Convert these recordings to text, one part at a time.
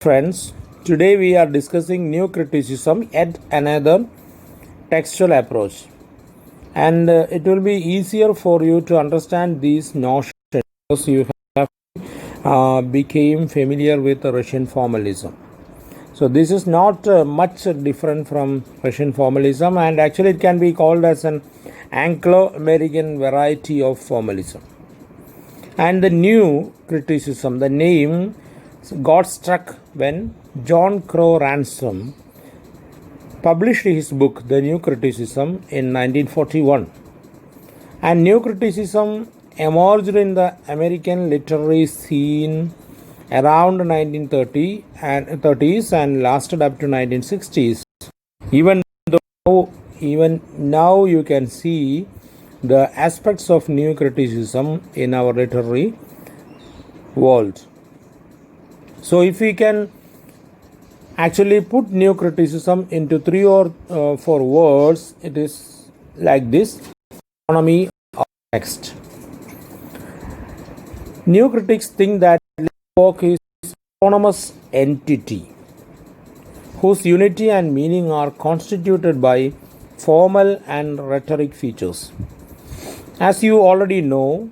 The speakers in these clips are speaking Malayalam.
Friends, today we are discussing new criticism, yet another textual approach, and it will be easier for you to understand these notions because you have became familiar with Russian formalism. So this is not much different from Russian formalism, and actually it can be called as an Anglo-American variety of formalism. And the new criticism, the name got struck when John Crow Ransom published his book, The New Criticism, in 1941. And new criticism emerged in the American literary scene around 1930s and lasted up to 1960s. Even now you can see the aspects of new criticism in our literary world. So if we can actually put new criticism into 3 or 4 words, it is like this: economy of text. New critics think that work is an autonomous entity whose unity and meaning are constituted by formal and rhetoric features. As you already know,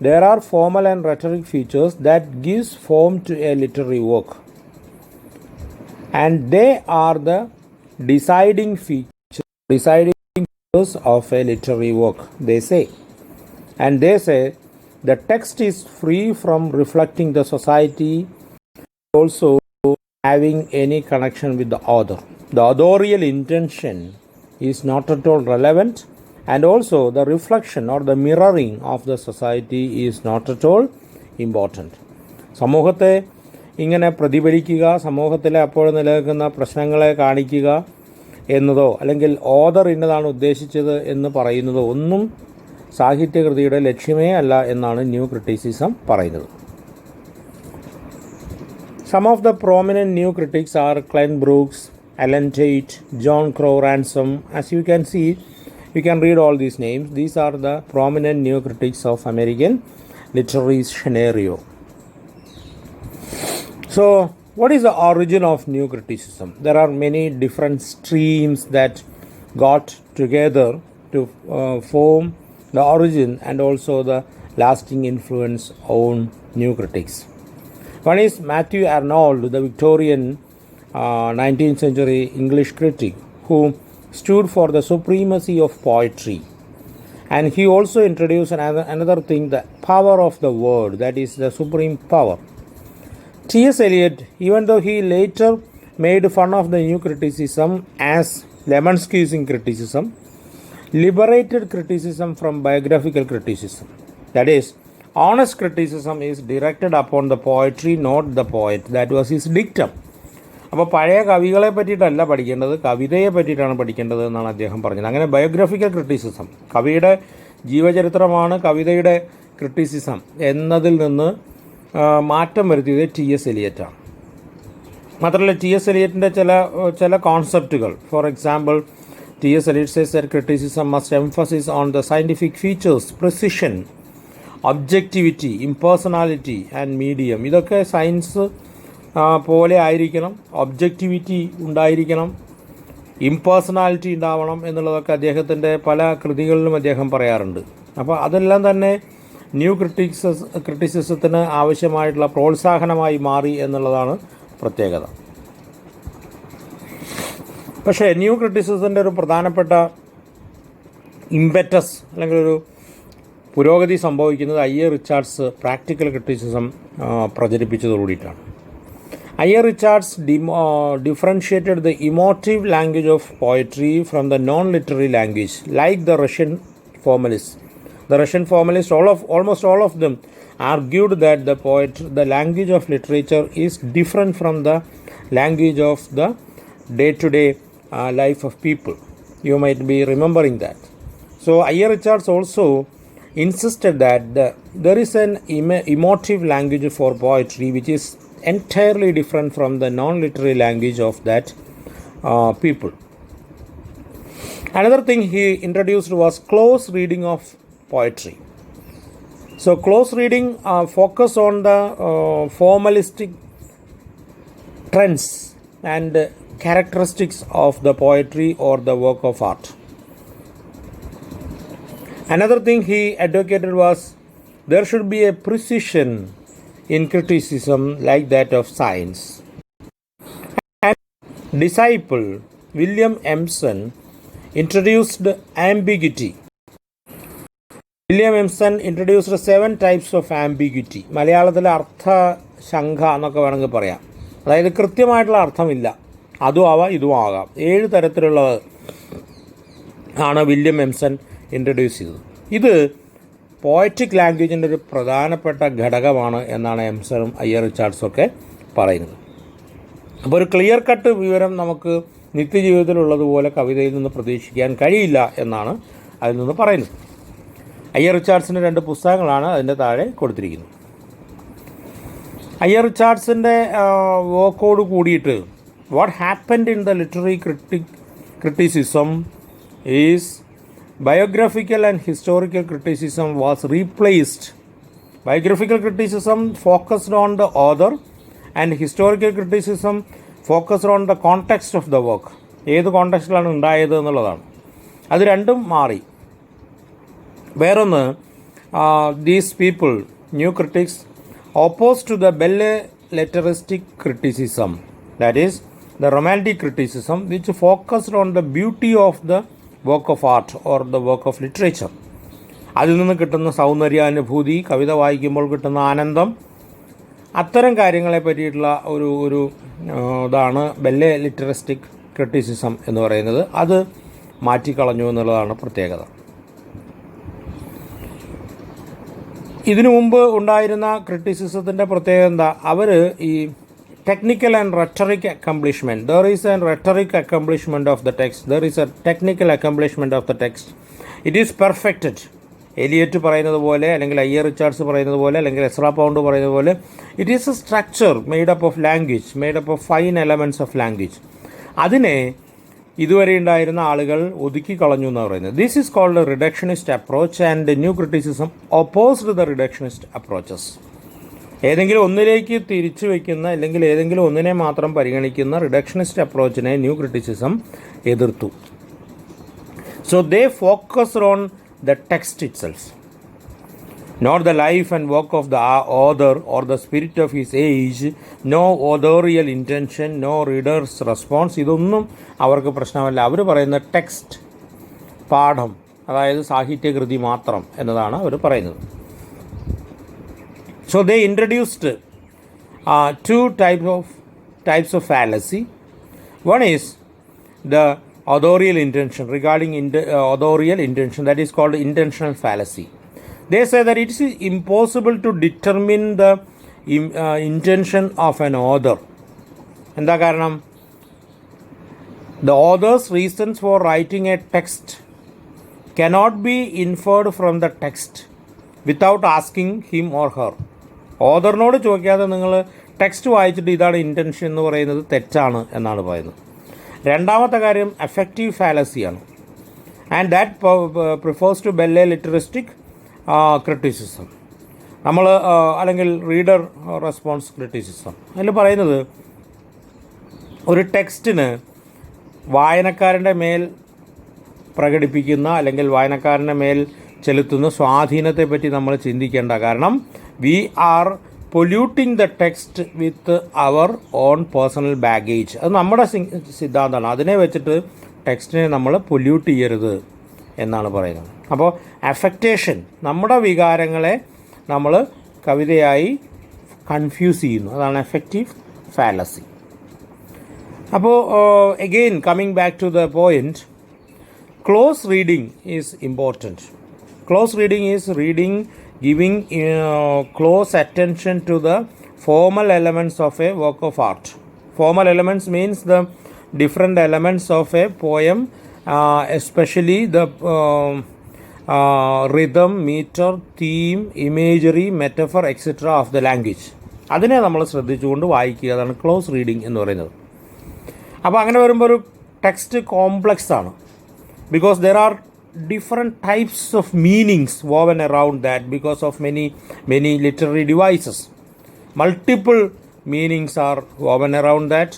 there are formal and rhetoric features that gives form to a literary work, and they are the deciding features of a literary work, they say. And they say the text is free from reflecting the society, also having any connection with the author. The authorial intention is not at all relevant, and also the reflection or the mirroring of the society is not at all important. സമൂഹത്തെ ഇങ്ങനെ പ്രതിഫലിക്കുക, സമൂഹത്തിലെ അപ്പോൾ നിലനിൽക്കുന്ന പ്രശ്നങ്ങളെ കാണിക്കുക എന്നതോ അല്ലെങ്കിൽ ഓഥർ ഇന്നതാണ് ഉദ്ദേശിച്ചത് എന്ന് പറയുന്നതോ ഒന്നും സാഹിത്യകൃതിയുടെ ലക്ഷ്യമേ അല്ല എന്നാണ് ന്യൂ ക്രിറ്റിസിസം പറയുന്നത്. Some of the prominent new critics are Glenn Brooks, Alan Tate, John Crow Ransom. As you can see, you can read all these names. These are the prominent new critics of American literary scenario. So, what is the origin of new criticism? There are many different streams that got together to form the origin and also the lasting influence on new critics. One is Matthew Arnold, the Victorian 19th century English critic, who stood for the supremacy of poetry. And he also introduced another thing, the power of the word, that is the supreme power. T.S. Eliot, even though he later made fun of the new criticism as lemon squeezing criticism, liberated criticism from biographical criticism. That is, honest criticism is directed upon the poetry, not the poet. That was his dictum. അപ്പോൾ പഴയ കവികളെ പറ്റിയിട്ടല്ല പഠിക്കേണ്ടത്, കവിതയെ പറ്റിയിട്ടാണ് പഠിക്കേണ്ടത് എന്നാണ് അദ്ദേഹം പറഞ്ഞത്. അങ്ങനെ ബയോഗ്രഫിക്കൽ ക്രിറ്റിസിസം, കവിയുടെ ജീവചരിത്രമാണ് കവിതയുടെ ക്രിറ്റിസിസം എന്നതിൽ നിന്ന് മാറ്റം വരുത്തിയത് ടി എസ് എലിയറ്റാണ്. മാത്രമല്ല ടി എസ് എലിയറ്റിൻ്റെ ചില കോൺസെപ്റ്റുകൾ, for example T S Eliot says that criticism must emphasis on the scientific features, precision, objectivity, impersonality and medium. ഇതൊക്കെ സയൻസ് പോലെ ആയിരിക്കണം, ഒബ്ജക്റ്റിവിറ്റി ഉണ്ടായിരിക്കണം, ഇംപേഴ്സണാലിറ്റി ഉണ്ടാവണം എന്നുള്ളതൊക്കെ അദ്ദേഹത്തിൻ്റെ പല കൃതികളിലും അദ്ദേഹം പറയാറുണ്ട്. അപ്പോൾ അതെല്ലാം തന്നെ ന്യൂ ക്രിറ്റിസിസത്തിന് ആവശ്യമായിട്ടുള്ള പ്രോത്സാഹനമായി മാറി എന്നുള്ളതാണ് പ്രത്യേകത. പക്ഷേ ന്യൂ ക്രിറ്റിസിസത്തിൻ്റെ ഒരു പ്രധാനപ്പെട്ട ഇംപെറ്റസ് അല്ലെങ്കിൽ ഒരു പുരോഗതി സംഭവിക്കുന്നത് ഐ.എ. റിച്ചാർഡ്സ് പ്രാക്ടിക്കൽ ക്രിറ്റിസിസം പ്രചരിപ്പിച്ചതോടുകൂടിയിട്ടാണ്. I A. Richards differentiated the emotive language of poetry from the non-literary language, like the Russian formalists. The Russian formalists, almost all of them, argued that the language of literature is different from the language of the day-to-day life of people. You might be remembering that. So I.A. Richards also insisted that there is an emotive language for poetry which is entirely different from the non-literary language of that people. Another thing he introduced was close reading of poetry. So close reading focus on the formalistic trends and characteristics of the poetry or the work of art. Another thing he advocated was there should be a precision in criticism like that of science. And disciple William Emerson introduced ambiguity. William Emerson introduced 7 types of ambiguity. മലയാളത്തിലെ അർത്ഥ ശങ്ക എന്നൊക്കെ വേണമെങ്കിൽ പറയാം. അതായത് കൃത്യമായിട്ടുള്ള അർത്ഥമില്ല, അതും ആവാം ഇതും ആകാം. 7 തരത്തിലുള്ളത് ആണ് വില്യം എംസൺ ഇൻട്രൊഡ്യൂസ് ചെയ്തത്. ഇത് പോയറ്റിക് ലാംഗ്വേജിൻ്റെ ഒരു പ്രധാനപ്പെട്ട ഘടകമാണ് എന്നാണ് എംസണും അയ്യർ റിച്ചാർഡ്സും ഒക്കെ പറയുന്നത്. അപ്പോൾ ഒരു ക്ലിയർ കട്ട് വിവരം നമുക്ക് നിത്യജീവിതത്തിലുള്ളതുപോലെ കവിതയിൽ നിന്ന് പ്രതീക്ഷിക്കാൻ കഴിയില്ല എന്നാണ് അതിൽ നിന്ന് പറയുന്നത്. അയ്യർ റിച്ചാർഡ്സിൻ്റെ 2 പുസ്തകങ്ങളാണ് അതിൻ്റെ താഴെ കൊടുത്തിരിക്കുന്നത്. അയ്യർ റിച്ചാർഡ്സിൻ്റെ വർക്കോട് കൂടിയിട്ട് what happened in the literary criticism is biographical and historical criticism was replaced. Biographical criticism focused on the author and historical criticism focused on the context of the work. ഏത് കോണ്ടെക്സ്റ്റിലാണ് ഉണ്ടായത് എന്നുള്ളതാണ്. അത് രണ്ടും മാറി. വേറൊന്ന്, these people, new critics, opposed to the belletristic criticism, that is the romantic criticism which focused on the beauty of the work of art or the work of literature. അതിൽ നിന്ന് കിട്ടുന്ന സൗന്ദര്യാനുഭൂതി, കവിത വായിക്കുമ്പോൾ കിട്ടുന്ന ആനന്ദം, അത്തരം കാര്യങ്ങളെ പറ്റിയിട്ടുള്ള ഒരു ഇതാണ് ബെല്ലിറ്ററിസ്റ്റിക് ക്രിറ്റിസിസം എന്ന് പറയുന്നത്. അത് മാറ്റിക്കളഞ്ഞു എന്നുള്ളതാണ് പ്രത്യേകത. ഇതിനു മുമ്പ് ഉണ്ടായിരുന്ന ക്രിറ്റിസിസത്തിൻ്റെ പ്രത്യേകത എന്താ? അവർ ഈ technical and rhetoric accomplishment. There is a rhetoric accomplishment of the text. There is a technical accomplishment of the text. It is perfected. Eliot പറയുന്നത് പോലെ, അല്ലെങ്കിൽ അയ്യർ റിച്ചാർഡ്സ് പറയുന്നത് പോലെ, അല്ലെങ്കിൽ എസ്രാ പൗണ്ട് പറയുന്നത് പോലെ, it is a structure made up of language, made up of fine elements of language. അതിനെ ഇതുവരെ ഉണ്ടായിരുന്ന ആളുകൾ ഒതുക്കി കളഞ്ഞു എന്ന് പറയുന്നത്. This is called a reductionist approach and new criticism opposed the reductionist approaches. ഏതെങ്കിലും ഒന്നിലേക്ക് തിരിച്ചു വയ്ക്കുന്ന അല്ലെങ്കിൽ ഏതെങ്കിലും ഒന്നിനെ മാത്രം പരിഗണിക്കുന്ന റിഡക്ഷനിസ്റ്റ് അപ്രോച്ചിനെ ന്യൂ ക്രിറ്റിസിസം എതിർത്തു. So they focused on the text itself, not the life and work of the author or the spirit of his age, no authorial intention, no readers response. ഇതൊന്നും അവർക്ക് പ്രശ്നമല്ല. അവർ പറയുന്ന ടെക്സ്റ്റ്, പാഠം, അതായത് സാഹിത്യകൃതി മാത്രം എന്നതാണ് അവർ പറയുന്നത്. So they introduced 2 types of fallacy. One is the authorial intention, regarding authorial intention, that is called intentional fallacy. They say that it is impossible to determine the intention of an author. എന്താ കാരണം? The author's reasons for writing a text cannot be inferred from the text without asking him or her. ഓതറിനോട് ചോദിക്കാതെ നിങ്ങൾ ടെക്സ്റ്റ് വായിച്ചിട്ട് ഇതാണ് ഇൻറ്റൻഷൻ എന്ന് പറയുന്നത് തെറ്റാണ് എന്നാണ് പറയുന്നത്. രണ്ടാമത്തെ കാര്യം എഫക്റ്റീവ് ഫാലസിയാണ്. And that prefers to belletristic criticism, നമ്മൾ അല്ലെങ്കിൽ റീഡർ റെസ്പോൺസ് ക്രിറ്റിസിസം. അതിൽ പറയുന്നത് ഒരു ടെക്സ്റ്റിന് വായനക്കാരൻ്റെ മേൽ പ്രകടിപ്പിക്കുന്ന അല്ലെങ്കിൽ വായനക്കാരൻ്റെ മേൽ ചെലുത്തുന്ന സ്വാധീനത്തെ പറ്റി നമ്മൾ ചിന്തിക്കേണ്ട. കാരണം we are polluting the text with our own personal baggage. അത് നമ്മുടെ സിദ്ധാന്തമാണ്. അതിനെ വെച്ചിട്ട് ടെക്സ്റ്റിനെ നമ്മൾ പൊല്യൂട്ട് ചെയ്യരുത് എന്നാണ് പറയുന്നത്. അപ്പോൾ അഫക്റ്റേഷൻ, നമ്മുടെ വികാരങ്ങളെ നമ്മൾ കവിതയായി കൺഫ്യൂസ് ചെയ്യുന്നു. അതാണ് എഫക്റ്റീവ് ഫാലസി. അപ്പോൾ again coming back to the point, close reading is important. Close reading is reading giving close attention to the formal elements of a work of art. Formal elements means the different elements of a poem, especially the rhythm, meter, theme, imagery, metaphor, etc. of the language. അതിനെ നമ്മൾ ശ്രദ്ധിച്ചുകൊണ്ട് വായിക്കുക. അതാണ് ക്ലോസ് റീഡിംഗ് എന്ന് പറയുന്നത്. അപ്പോൾ അങ്ങനെ വരുമ്പോൾ ഒരു ടെക്സ്റ്റ് കോംപ്ലക്സ് ആണ്. Because there are different types of meanings woven around that because of many literary devices. Multiple meanings are woven around that,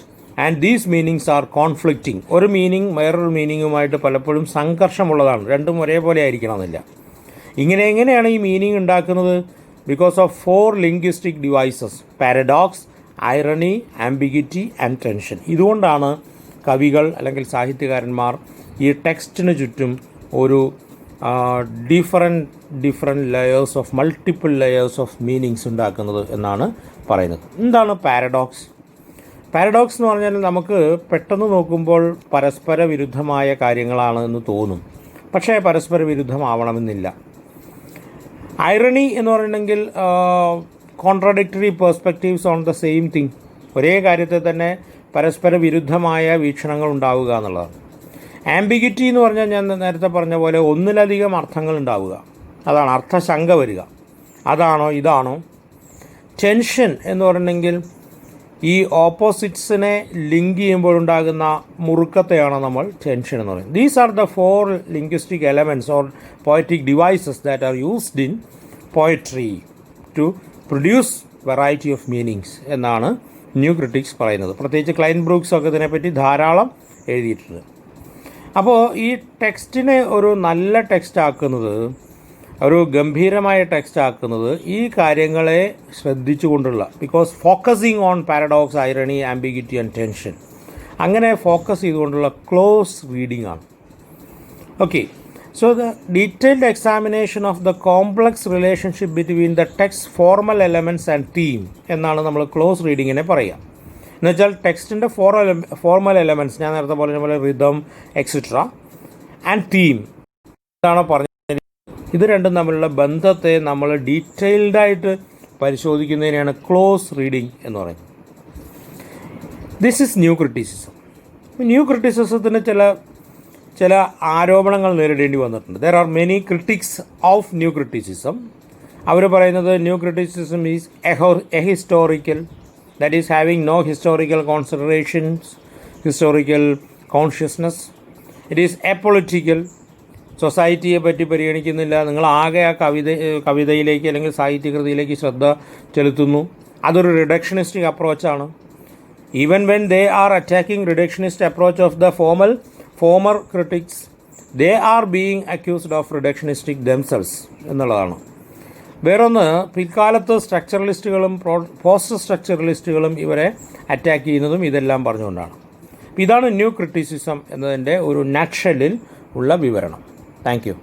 and these meanings are conflicting. ഒരു മീനിങ് വേറൊരു മീനിങ്ങുമായിട്ട് പലപ്പോഴും സംഘർഷമുള്ളതാണ്. രണ്ടും ഒരേപോലെ ആയിരിക്കണമെന്നില്ല. എങ്ങനെയാണ് ഈ മീനിങ് ഉണ്ടാക്കുന്നത്? Because of 4 linguistic devices: paradox, irony, ambiguity and tension. ഇതുകൊണ്ടാണ് കവികൾ അല്ലെങ്കിൽ സാഹിത്യകാരന്മാർ ഈ ടെക്സ്റ്റിന് ചുറ്റും ഒരു different layers of multiple layers of meanings ഉണ്ടാക്കുന്നത് എന്നാണ് പറയുന്നത്. എന്താണ് പാരഡോക്സ്? പാരഡോക്സ് എന്ന് പറഞ്ഞാൽ നമുക്ക് പെട്ടെന്ന് നോക്കുമ്പോൾ പരസ്പര വിരുദ്ധമായ കാര്യങ്ങളാണ് എന്ന് തോന്നും. പക്ഷേ പരസ്പര വിരുദ്ധമാവണമെന്നില്ല. ഐറണി എന്ന് പറഞ്ഞിട്ടുണ്ടെങ്കിൽ contradictory perspectives on the same thing. ഒരേ കാര്യത്തെ തന്നെ പരസ്പര വിരുദ്ധമായ വീക്ഷണങ്ങൾ ഉണ്ടാവുക എന്നുള്ളതാണ്. ആംബിഗിറ്റി എന്ന് പറഞ്ഞാൽ ഞാൻ നേരത്തെ പറഞ്ഞ പോലെ ഒന്നിലധികം അർത്ഥങ്ങൾ ഉണ്ടാവുക, അതാണ് അർത്ഥശങ്ക വരിക. അതാണോ ഇതാണോ? ടെൻഷൻ എന്ന് പറഞ്ഞിട്ടുണ്ടെങ്കിൽ ഈ ഓപ്പോസിറ്റ്സിനെ ലിങ്ക് ചെയ്യുമ്പോഴുണ്ടാകുന്ന മുറുക്കത്തെയാണ് നമ്മൾ ടെൻഷൻ എന്ന് പറയുന്നത്. These are the 4 linguistic elements or poetic devices that are used in poetry to produce variety of meanings എന്നാണ് ന്യൂ ക്രിറ്റിക്സ് പറയുന്നത്. പ്രത്യേകിച്ച് ക്ലൈൻ ബ്രൂക്സ് ഒക്കെ ഇതിനെപ്പറ്റി ധാരാളം എഴുതിയിട്ടുണ്ട്. അപ്പോൾ ഈ ടെക്സ്റ്റിനെ ഒരു നല്ല ടെക്സ്റ്റ് ആക്കുന്നത്, ഒരു ഗംഭീരമായ ടെക്സ്റ്റ് ആക്കുന്നത് ഈ കാര്യങ്ങളെ ശ്രദ്ധിച്ചുകൊണ്ടുള്ള, because focusing on paradox, irony, ambiguity and tension, അങ്ങനെ ഫോക്കസ് ചെയ്തുകൊണ്ടുള്ള ക്ലോസ് റീഡിംഗ് ആണ്. Okay, so the detailed examination of the complex relationship between the text formal elements and theme എന്നാണ് നമ്മൾ ക്ലോസ് റീഡിങ്ങിനെ പറയുക. എന്നുവെച്ചാൽ ടെക്സ്റ്റിൻ്റെ ഫോർമൽ എലമെൻറ്റ്സ്, ഞാൻ നേരത്തെ പറഞ്ഞ പോലെ റിതം എക്സെട്ര, ആൻഡ് തീം ഇതാണ് പറഞ്ഞത്. ഇത് രണ്ടും തമ്മിലുള്ള ബന്ധത്തെ നമ്മൾ ഡീറ്റെയിൽഡായിട്ട് പരിശോധിക്കുന്നതിനെയാണ് ക്ലോസ് റീഡിംഗ് എന്ന് പറയുന്നത്. This is new criticism. New ക്രിറ്റിസിസത്തിന് ചില ആരോപണങ്ങൾ നേരിടേണ്ടി വന്നിട്ടുണ്ട്. There are many critics of new criticism. അവർ പറയുന്നത് new criticism is ahistorical, that is having no historical considerations, historical consciousness. It is apolitical, സൊസൈറ്റിയെ പറ്റി പരിഗണിക്കുന്നില്ല. നിങ്ങൾ ആകെ ആ കവിതയിലേക്ക് അല്ലെങ്കിൽ സാഹിത്യകൃതിയിലേക്ക് ശ്രദ്ധ ചെലുത്തുന്നു. അതൊരു റിഡക്ഷനിസ്റ്റിക് അപ്രോച്ചാണ്. Even when they are attacking reductionist approach of the former critics, they are being accused of reductionistic themselves എന്നുള്ളതാണ്. വേറൊന്ന്, പിൽക്കാലത്ത് സ്ട്രക്ചറലിസ്റ്റുകളും പോസ്റ്റ് സ്ട്രക്ചറലിസ്റ്റുകളും ഇവരെ അറ്റാക്ക് ചെയ്യുന്നതും ഇതെല്ലാം പറഞ്ഞുകൊണ്ടാണ്. ഇതാണ് ന്യൂ ക്രിറ്റിസിസം എന്നതിൻ്റെ ഒരു നട്ട്ഷെല്ലിൽ ഉള്ള വിവരണം. Thank you.